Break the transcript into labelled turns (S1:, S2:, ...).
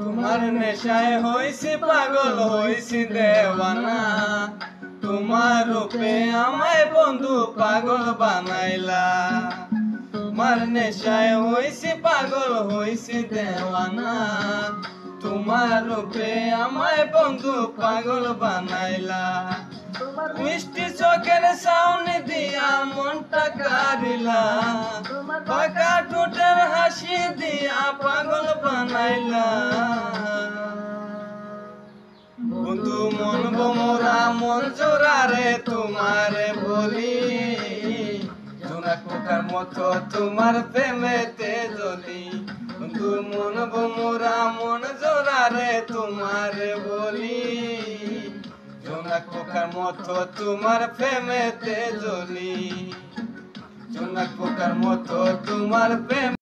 S1: তোমার নেশায় হইছি পাগল হইছি দেওয়ানা, তোমার রূপে আমায় বন্ধু পাগল বানাইলা। তোমার নেশায় হইছি পাগল হইছি দেওয়ানা, তোমার রূপে আমায় বন্ধু পাগল বানাইলা। মিষ্টি চোখের সাউনি দিয়া মনটা কারিলা, পাকা ঠোঁটের হাসি দিয়া পাগল বানাইলা। বন্ধু মন মোরা মন জোড়া রে তোমারে বলি, জোনাক পোকার মতো তোমার প্রেমেতে জ্বলি। বন্ধু মন মোরা মন জোড়া রে তোমারে বলি, জোনাক পোকার মতো তোমার প্রেমেতে জ্বলি। জোনাক পোকার মতো তোমার প্রেম